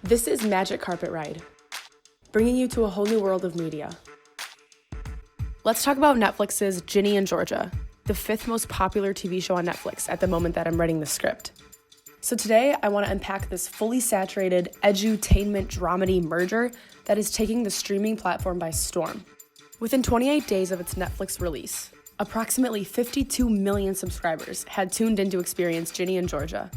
This is Magic Carpet Ride, bringing you to a whole new world of media. Let's talk about Netflix's Ginny and Georgia, the 5th most popular TV show on Netflix at the moment that I'm writing the script. So today, I want to unpack this fully saturated edutainment dramedy merger that is taking the streaming platform by storm. Within 28 days of its Netflix release, approximately 52 million subscribers had tuned in to experience Ginny and Georgia.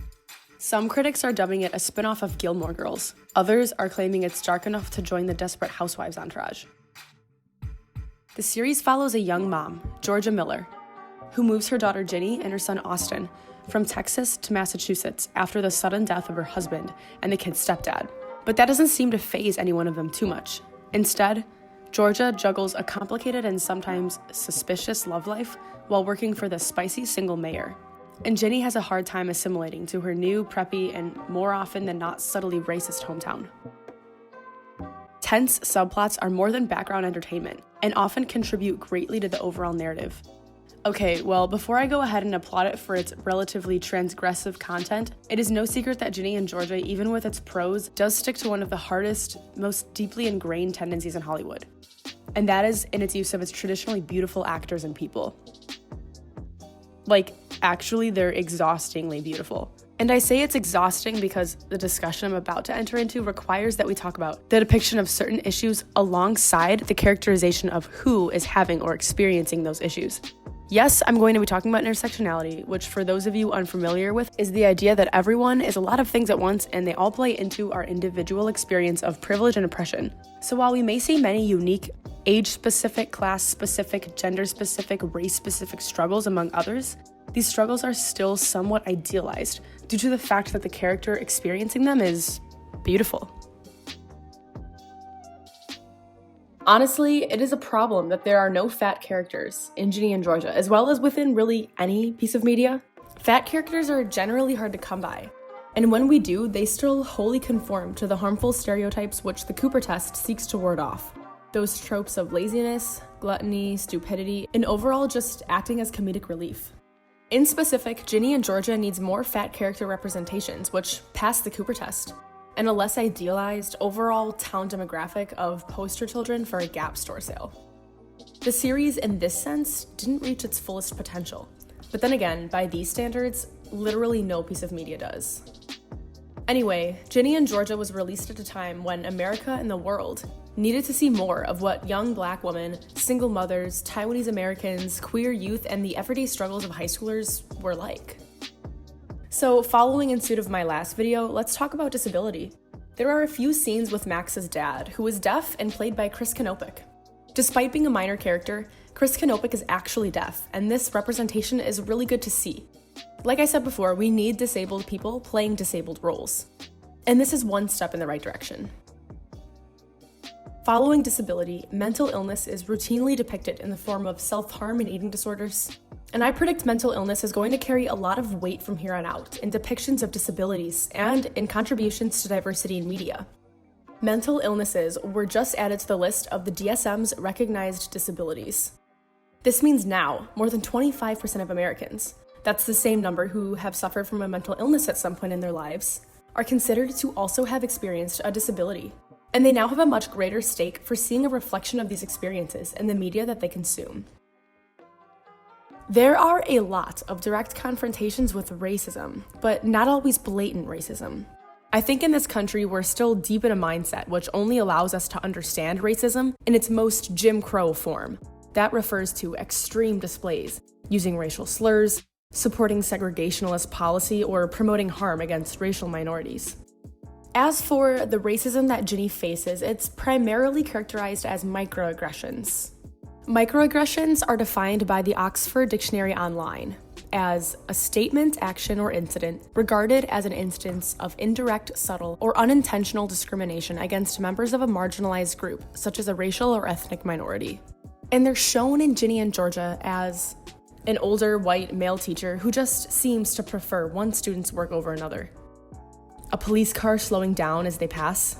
Some critics are dubbing it a spin-off of Gilmore Girls. Others are claiming it's dark enough to join the Desperate Housewives entourage. The series follows a young mom, Georgia Miller, who moves her daughter Ginny and her son Austin from Texas to Massachusetts after the sudden death of her husband and the kid's stepdad. But that doesn't seem to faze any one of them too much. Instead, Georgia juggles a complicated and sometimes suspicious love life while working for the spicy single mayor. And Ginny has a hard time assimilating to her new, preppy, and more often than not subtly racist hometown. Tense subplots are more than background entertainment and often contribute greatly to the overall narrative. Okay, well, before I go ahead and applaud it for its relatively transgressive content, it is no secret that Ginny and Georgia, even with its pros, does stick to one of the hardest, most deeply ingrained tendencies in Hollywood. And that is in its use of its traditionally beautiful actors and people. Like, actually, they're exhaustingly beautiful. And I say it's exhausting because the discussion I'm about to enter into requires that we talk about the depiction of certain issues alongside the characterization of who is having or experiencing those issues. Yes, I'm going to be talking about intersectionality, which for those of you unfamiliar with is the idea that everyone is a lot of things at once and they all play into our individual experience of privilege and oppression. So while we may see many unique age-specific, class-specific, gender-specific, race-specific struggles among others, these struggles are still somewhat idealized due to the fact that the character experiencing them is beautiful. Honestly, it is a problem that there are no fat characters in Ginny and Georgia, as well as within really any piece of media. Fat characters are generally hard to come by, and when we do, they still wholly conform to the harmful stereotypes which the Cooper test seeks to ward off. Those tropes of laziness, gluttony, stupidity, and overall just acting as comedic relief. In specific, Ginny and Georgia needs more fat character representations, which pass the Cooper test, and a less idealized overall town demographic of poster children for a Gap store sale. The series, in this sense, didn't reach its fullest potential. But then again, by these standards, literally no piece of media does. Anyway, Ginny and Georgia was released at a time when America and the world needed to see more of what young Black women, single mothers, Taiwanese Americans, queer youth, and the everyday struggles of high schoolers were like. So, following in suit of my last video, let's talk about disability. There are a few scenes with Max's dad, who is deaf and played by Chris Canopic. Despite being a minor character, Chris Canopic is actually deaf, and this representation is really good to see. Like I said before, we need disabled people playing disabled roles. And this is one step in the right direction. Following disability, mental illness is routinely depicted in the form of self-harm and eating disorders. And I predict mental illness is going to carry a lot of weight from here on out in depictions of disabilities and in contributions to diversity in media. Mental illnesses were just added to the list of the DSM's recognized disabilities. This means now, more than 25% of Americans, that's the same number who have suffered from a mental illness at some point in their lives, are considered to also have experienced a disability. And they now have a much greater stake for seeing a reflection of these experiences in the media that they consume. There are a lot of direct confrontations with racism, but not always blatant racism. I think in this country we're still deep in a mindset which only allows us to understand racism in its most Jim Crow form. That refers to extreme displays, using racial slurs, supporting segregationist policy, or promoting harm against racial minorities. As for the racism that Ginny faces, it's primarily characterized as microaggressions. Microaggressions are defined by the Oxford Dictionary Online as a statement, action, or incident regarded as an instance of indirect, subtle, or unintentional discrimination against members of a marginalized group, such as a racial or ethnic minority. And they're shown in Ginny and Georgia as an older white male teacher who just seems to prefer one student's work over another. A police car slowing down as they pass.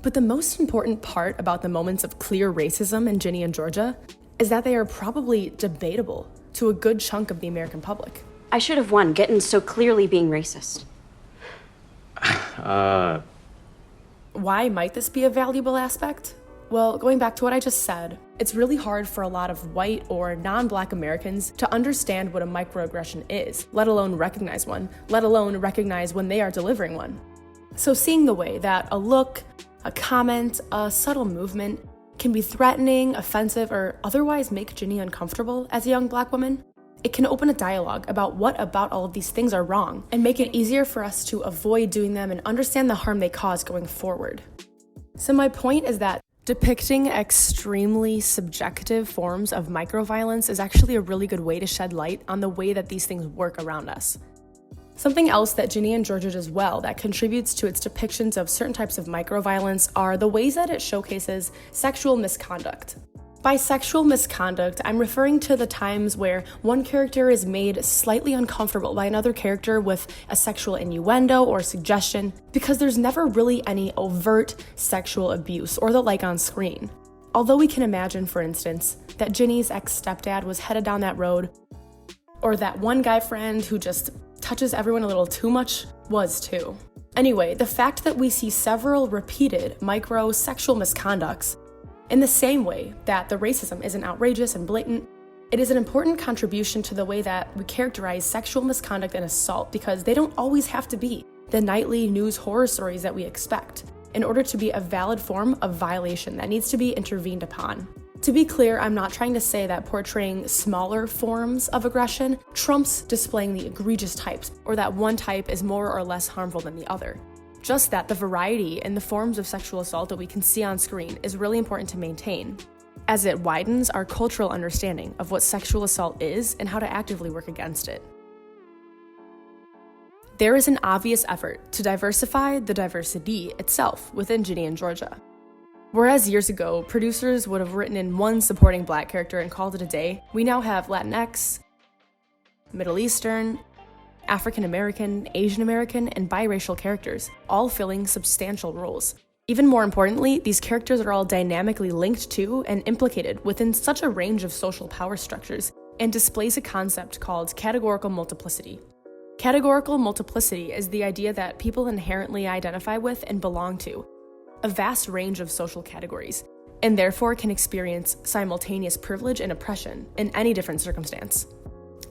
But the most important part about the moments of clear racism in Ginny and Georgia is that they are probably debatable to a good chunk of the American public. I should have won, getting so clearly being racist. Why might this be a valuable aspect? Well, going back to what I just said, it's really hard for a lot of white or non-Black Americans to understand what a microaggression is, let alone recognize one, let alone recognize when they are delivering one. So seeing the way that a look, a comment, a subtle movement can be threatening, offensive, or otherwise make Ginny uncomfortable as a young Black woman, it can open a dialogue about what about all of these things are wrong and make it easier for us to avoid doing them and understand the harm they cause going forward. So my point is that depicting extremely subjective forms of microviolence is actually a really good way to shed light on the way that these things work around us. Something else that Ginny and Georgia does well that contributes to its depictions of certain types of microviolence are the ways that it showcases sexual misconduct. By sexual misconduct, I'm referring to the times where one character is made slightly uncomfortable by another character with a sexual innuendo or suggestion, because there's never really any overt sexual abuse or the like on screen. Although we can imagine, for instance, that Ginny's ex-stepdad was headed down that road, or that one guy friend who just touches everyone a little too much was too. Anyway, the fact that we see several repeated micro-sexual misconducts in the same way that the racism isn't outrageous and blatant, it is an important contribution to the way that we characterize sexual misconduct and assault, because they don't always have to be the nightly news horror stories that we expect in order to be a valid form of violation that needs to be intervened upon. To be clear, I'm not trying to say that portraying smaller forms of aggression trumps displaying the egregious types, or that one type is more or less harmful than the other. Just that the variety in the forms of sexual assault that we can see on screen is really important to maintain, as it widens our cultural understanding of what sexual assault is and how to actively work against it. There is an obvious effort to diversify the diversity itself within Ginny and Georgia. Whereas years ago, producers would have written in one supporting Black character and called it a day, we now have Latinx, Middle Eastern, African American, Asian American, and biracial characters, all filling substantial roles. Even more importantly, these characters are all dynamically linked to and implicated within such a range of social power structures, and displays a concept called categorical multiplicity. Categorical multiplicity is the idea that people inherently identify with and belong to a vast range of social categories, and therefore can experience simultaneous privilege and oppression in any different circumstance.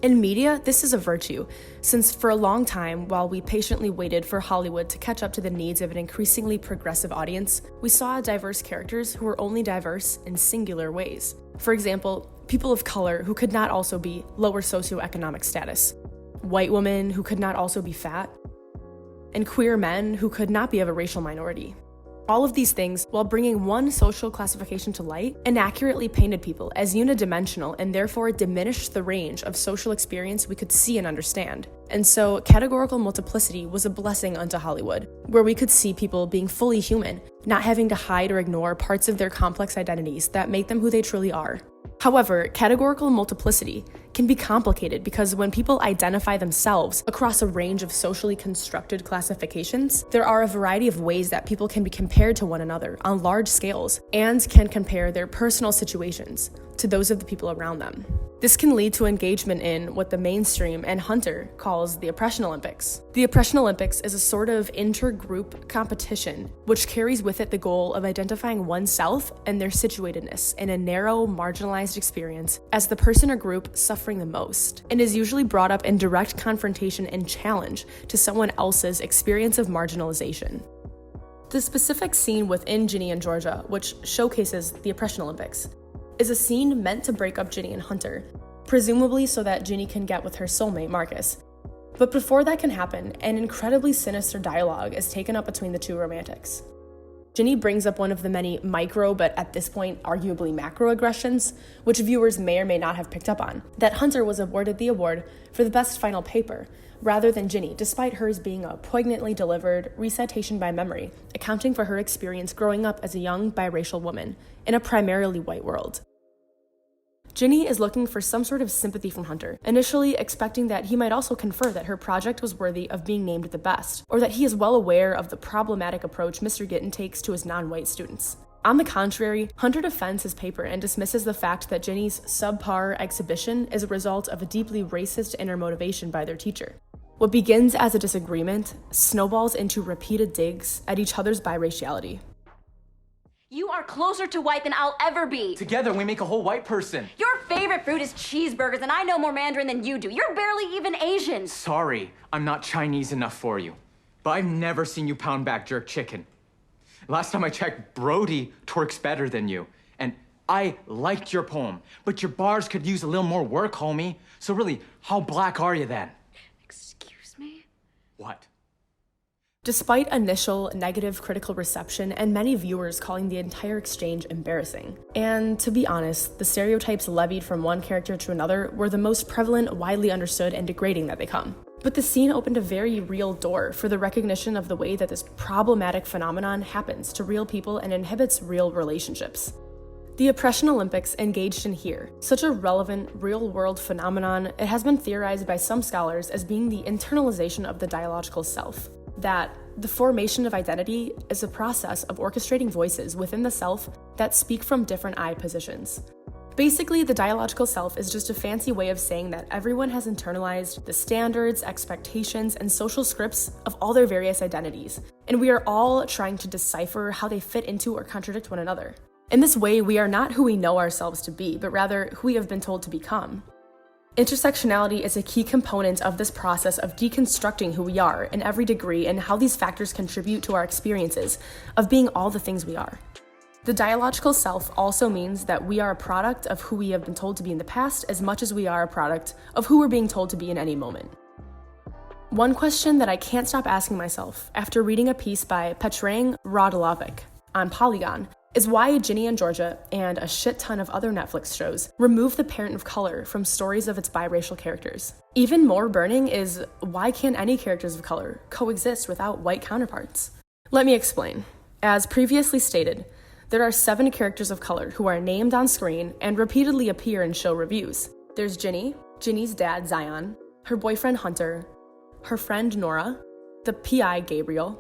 In media, this is a virtue, since for a long time, while we patiently waited for Hollywood to catch up to the needs of an increasingly progressive audience, we saw diverse characters who were only diverse in singular ways. For example, people of color who could not also be lower socioeconomic status, white women who could not also be fat, and queer men who could not be of a racial minority. All of these things, while bringing one social classification to light, inaccurately painted people as unidimensional and therefore diminished the range of social experience we could see and understand. And so, categorical multiplicity was a blessing unto Hollywood, where we could see people being fully human, not having to hide or ignore parts of their complex identities that make them who they truly are. However, categorical multiplicity can be complicated because when people identify themselves across a range of socially constructed classifications, there are a variety of ways that people can be compared to one another on large scales and can compare their personal situations to those of the people around them. This can lead to engagement in what the mainstream and Hunter calls the Oppression Olympics. The Oppression Olympics is a sort of intergroup competition which carries with it the goal of identifying oneself and their situatedness in a narrow, marginalized experience as the person or group suffering the most, and is usually brought up in direct confrontation and challenge to someone else's experience of marginalization. The specific scene within Ginny and Georgia, which showcases the Oppression Olympics, is a scene meant to break up Ginny and Hunter, presumably so that Ginny can get with her soulmate, Marcus. But before that can happen, an incredibly sinister dialogue is taken up between the two romantics. Ginny brings up one of the many micro, but at this point, arguably macroaggressions, which viewers may or may not have picked up on, that Hunter was awarded the award for the best final paper, rather than Ginny, despite hers being a poignantly delivered recitation by memory, accounting for her experience growing up as a young biracial woman in a primarily white world. Ginny is looking for some sort of sympathy from Hunter, initially expecting that he might also confer that her project was worthy of being named the best, or that he is well aware of the problematic approach Mr. Gittin takes to his non-white students. On the contrary, Hunter defends his paper and dismisses the fact that Ginny's subpar exhibition is a result of a deeply racist inner motivation by their teacher. What begins as a disagreement snowballs into repeated digs at each other's biraciality. You are closer to white than I'll ever be. Together, we make a whole white person. Your favorite fruit is cheeseburgers, and I know more Mandarin than you do. You're barely even Asian. Sorry, I'm not Chinese enough for you. But I've never seen you pound back jerk chicken. Last time I checked, Brody twerks better than you. And I liked your poem, but your bars could use a little more work, homie. So really, how black are you then? Excuse me? What? Despite initial negative critical reception and many viewers calling the entire exchange embarrassing. And to be honest, the stereotypes levied from one character to another were the most prevalent, widely understood, and degrading that they come. But the scene opened a very real door for the recognition of the way that this problematic phenomenon happens to real people and inhibits real relationships. The Oppression Olympics engaged in here, such a relevant, real-world phenomenon, it has been theorized by some scholars as being the internalization of the dialogical self. That the formation of identity is a process of orchestrating voices within the self that speak from different I positions. Basically, the dialogical self is just a fancy way of saying that everyone has internalized the standards, expectations, and social scripts of all their various identities, and we are all trying to decipher how they fit into or contradict one another. In this way, we are not who we know ourselves to be, but rather who we have been told to become. Intersectionality is a key component of this process of deconstructing who we are in every degree and how these factors contribute to our experiences of being all the things we are. The dialogical self also means that we are a product of who we have been told to be in the past as much as we are a product of who we're being told to be in any moment. One question that I can't stop asking myself after reading a piece by Petrang Radolovic on Polygon is why Ginny and Georgia, and a shit ton of other Netflix shows, remove the parent of color from stories of its biracial characters. Even more burning is why can't any characters of color coexist without white counterparts? Let me explain. As previously stated, there are 7 characters of color who are named on screen and repeatedly appear in show reviews. There's Ginny, Ginny's dad Zion, her boyfriend Hunter, her friend Nora, the PI Gabriel,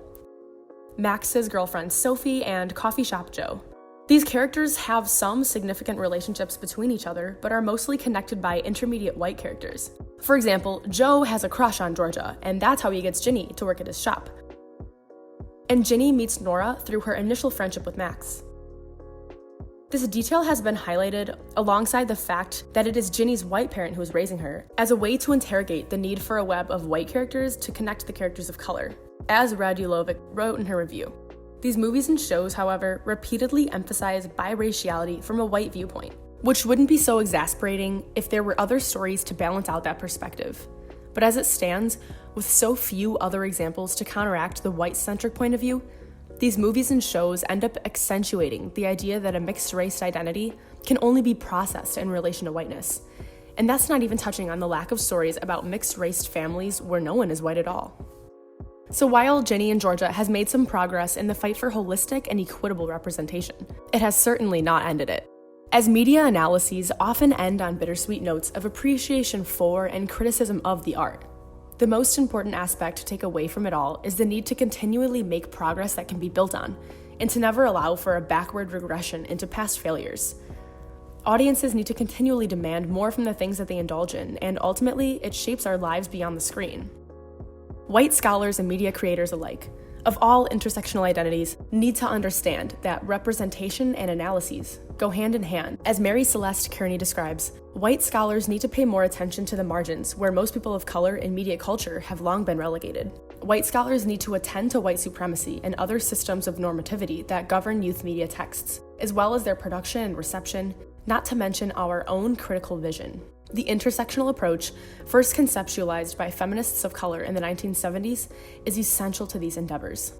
Max's girlfriend Sophie, and Coffee Shop Joe. These characters have some significant relationships between each other, but are mostly connected by intermediate white characters. For example, Joe has a crush on Georgia, and that's how he gets Ginny to work at his shop. And Ginny meets Nora through her initial friendship with Max. This detail has been highlighted alongside the fact that it is Ginny's white parent who is raising her, as a way to interrogate the need for a web of white characters to connect the characters of color, as Radolovic wrote in her review. These movies and shows, however, repeatedly emphasize biraciality from a white viewpoint, which wouldn't be so exasperating if there were other stories to balance out that perspective. But as it stands, with so few other examples to counteract the white-centric point of view, these movies and shows end up accentuating the idea that a mixed-race identity can only be processed in relation to whiteness. And that's not even touching on the lack of stories about mixed-raced families where no one is white at all. So while Ginny and Georgia has made some progress in the fight for holistic and equitable representation, it has certainly not ended it. As media analyses often end on bittersweet notes of appreciation for and criticism of the art, the most important aspect to take away from it all is the need to continually make progress that can be built on, and to never allow for a backward regression into past failures. Audiences need to continually demand more from the things that they indulge in, and ultimately, it shapes our lives beyond the screen. White scholars and media creators alike, of all intersectional identities, need to understand that representation and analyses go hand in hand. As Mary Celeste Kearney describes, white scholars need to pay more attention to the margins where most people of color in media culture have long been relegated. White scholars need to attend to white supremacy and other systems of normativity that govern youth media texts, as well as their production and reception, not to mention our own critical vision. The intersectional approach, first conceptualized by feminists of color in the 1970s, is essential to these endeavors.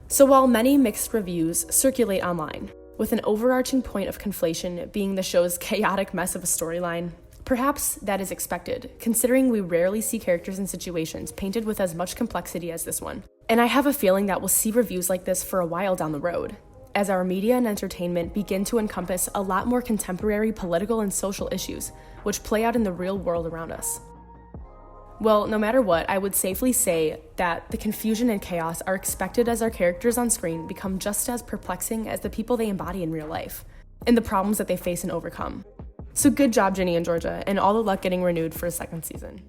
So while many mixed reviews circulate online, with an overarching point of conflation being the show's chaotic mess of a storyline, perhaps that is expected, considering we rarely see characters and situations painted with as much complexity as this one. And I have a feeling that we'll see reviews like this for a while down the road, as our media and entertainment begin to encompass a lot more contemporary political and social issues, which play out in the real world around us. Well, no matter what, I would safely say that the confusion and chaos are expected as our characters on screen become just as perplexing as the people they embody in real life, and the problems that they face and overcome. So good job, Ginny and Georgia, and all the luck getting renewed for a second season.